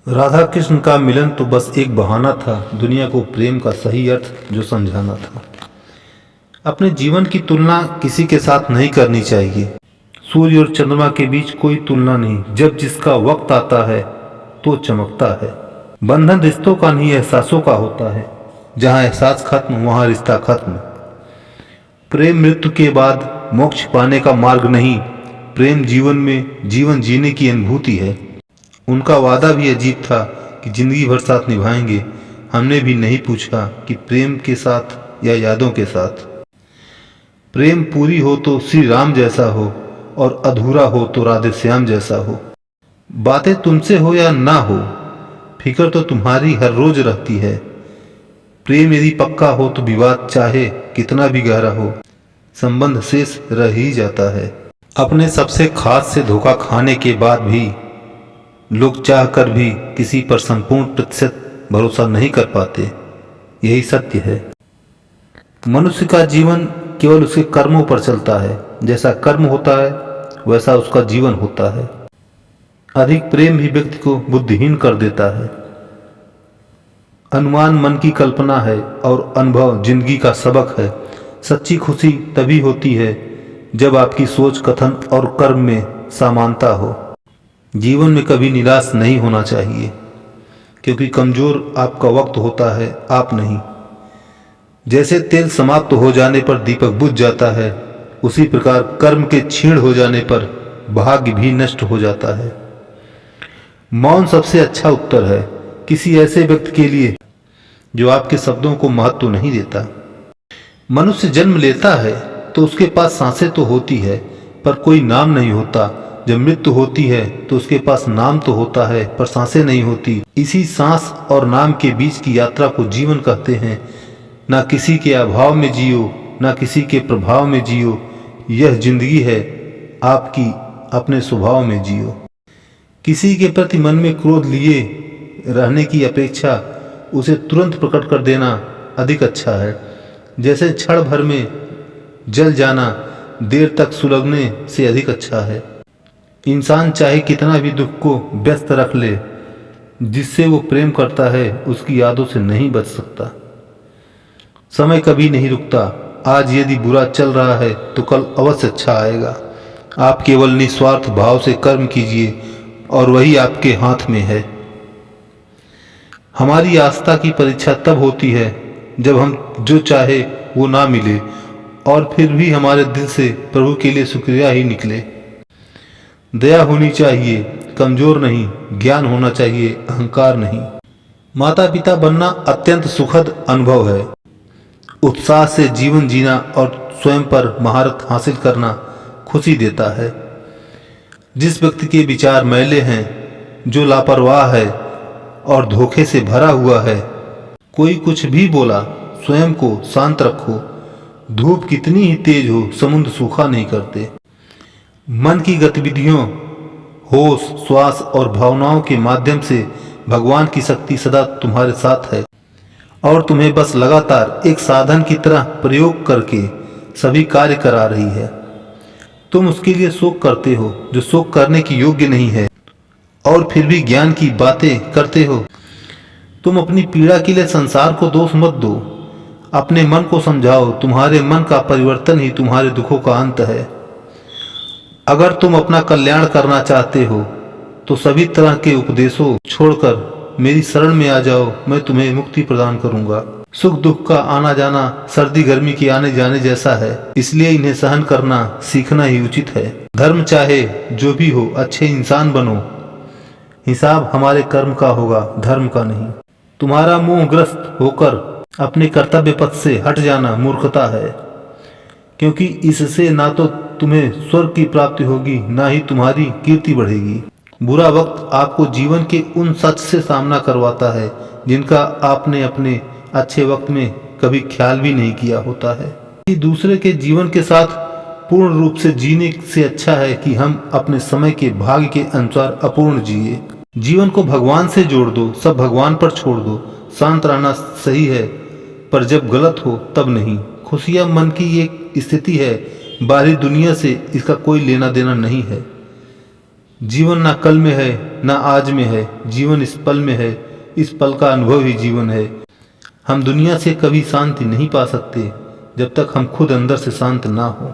राधा कृष्ण का मिलन तो बस एक बहाना था दुनिया को प्रेम का सही अर्थ जो समझाना था। अपने जीवन की तुलना किसी के साथ नहीं करनी चाहिए। सूर्य और चंद्रमा के बीच कोई तुलना नहीं। जब जिसका वक्त आता है तो चमकता है। बंधन रिश्तों का नहीं एहसासों का होता है। जहाँ एहसास खत्म वहाँ रिश्ता खत्म। प्रेम मृत्यु के बाद मोक्ष पाने का मार्ग नहीं। प्रेम जीवन में जीवन जीने की अनुभूति है। उनका वादा भी अजीब था कि जिंदगी भर साथ निभाएंगे। हमने भी नहीं पूछा कि प्रेम के साथ या यादों के साथ। प्रेम पूरी हो तो श्री राम जैसा हो और अधूरा हो तो राधे श्याम जैसा हो। बातें तुमसे हो या ना हो, फिक्र तो तुम्हारी हर रोज रहती है। प्रेम यदि पक्का हो तो विवाद चाहे कितना भी गहरा हो, संबंध शेष रह ही जाता है। अपने सबसे खास से धोखा खाने के बाद भी लोग चाहकर भी किसी पर संपूर्ण प्रतिशत भरोसा नहीं कर पाते। यही सत्य है। मनुष्य का जीवन केवल उसके कर्मों पर चलता है। जैसा कर्म होता है वैसा उसका जीवन होता है। अधिक प्रेम भी व्यक्ति को बुद्धिहीन कर देता है। अनुमान मन की कल्पना है और अनुभव जिंदगी का सबक है। सच्ची खुशी तभी होती है जब आपकी सोच, कथन और कर्म में समानता हो। जीवन में कभी निराश नहीं होना चाहिए, क्योंकि कमजोर आपका वक्त होता है, आप नहीं। जैसे तेल समाप्त हो जाने पर दीपक बुझ जाता है, उसी प्रकार कर्म के क्षीण हो जाने पर भाग्य भी नष्ट हो जाता है। मौन सबसे अच्छा उत्तर है किसी ऐसे व्यक्ति के लिए जो आपके शब्दों को महत्व नहीं देता। मनुष्य जन्म लेता है तो उसके पास सांसें तो होती है, पर कोई नाम नहीं होता। जब मृत्यु होती है तो उसके पास नाम तो होता है, पर सांसें नहीं होती। इसी सांस और नाम के बीच की यात्रा को जीवन कहते हैं। ना किसी के अभाव में जियो, ना किसी के प्रभाव में जियो। यह जिंदगी है आपकी, अपने स्वभाव में जियो। किसी के प्रति मन में क्रोध लिए रहने की अपेक्षा उसे तुरंत प्रकट कर देना अधिक अच्छा है। जैसे क्षण भर में जल जाना देर तक सुलगने से अधिक अच्छा है। इंसान चाहे कितना भी दुख को व्यस्त रख ले, जिससे वो प्रेम करता है उसकी यादों से नहीं बच सकता। समय कभी नहीं रुकता। आज यदि बुरा चल रहा है तो कल अवश्य अच्छा आएगा। आप केवल निस्वार्थ भाव से कर्म कीजिए और वही आपके हाथ में है। हमारी आस्था की परीक्षा तब होती है जब हम जो चाहे वो ना मिले और फिर भी हमारे दिल से प्रभु के लिए शुक्रिया ही निकले। दया होनी चाहिए, कमजोर नहीं। ज्ञान होना चाहिए, अहंकार नहीं। माता पिता बनना अत्यंत सुखद अनुभव है। उत्साह से जीवन जीना और स्वयं पर महारत हासिल करना खुशी देता है। जिस व्यक्ति के विचार मैले हैं, जो लापरवाह है और धोखे से भरा हुआ है, कोई कुछ भी बोला स्वयं को शांत रखो। धूप कितनी ही तेज हो, समुद्र सूखा नहीं करते। मन की गतिविधियों, होश, श्वास और भावनाओं के माध्यम से भगवान की शक्ति सदा तुम्हारे साथ है और तुम्हें बस लगातार एक साधन की तरह प्रयोग करके सभी कार्य करा रही है। तुम उसके लिए शोक करते हो जो शोक करने की योग्य नहीं है और फिर भी ज्ञान की बातें करते हो। तुम अपनी पीड़ा के लिए संसार को दोष मत दो, अपने मन को समझाओ। तुम्हारे मन का परिवर्तन ही तुम्हारे दुखों का अंत है। अगर तुम अपना कल्याण करना चाहते हो तो सभी तरह के उपदेशों छोड़कर मेरी शरण में आ जाओ। मैं तुम्हें मुक्ति प्रदान करूंगा। सुख दुख का आना जाना सर्दी गर्मी के आने जाने जैसा है, इसलिए इन्हें सहन करना सीखना ही उचित है। धर्म चाहे जो भी हो, अच्छे इंसान बनो। हिसाब हमारे कर्म का होगा, धर्म का नहीं। तुम्हारा मोहग्रस्त होकर अपने कर्तव्य पथ से हट जाना मूर्खता है, क्योंकि इससे ना तो तुम्हें स्वर्ग की प्राप्ति होगी, ना ही तुम्हारी कीर्ति बढ़ेगी। बुरा वक्त आपको जीवन के उन सच से सामना करवाता है जिनका आपने अपने अच्छे वक्त में कभी ख्याल भी नहीं किया होता है। कि दूसरे के जीवन के साथ पूर्ण रूप से जीने से अच्छा है कि हम अपने समय के भाग्य के अनुसार अपूर्ण जिए। जीवन को भगवान से जोड़ दो, सब भगवान पर छोड़ दो। शांत रहना सही है, पर जब गलत हो तब नहीं। खुशियां मन की एक स्थिति है, बाहरी दुनिया से इसका कोई लेना देना नहीं है। जीवन ना कल में है ना आज में है, जीवन इस पल में है, इस पल का अनुभव ही जीवन है। हम दुनिया से कभी शांति नहीं पा सकते जब तक हम खुद अंदर से शांत ना हो।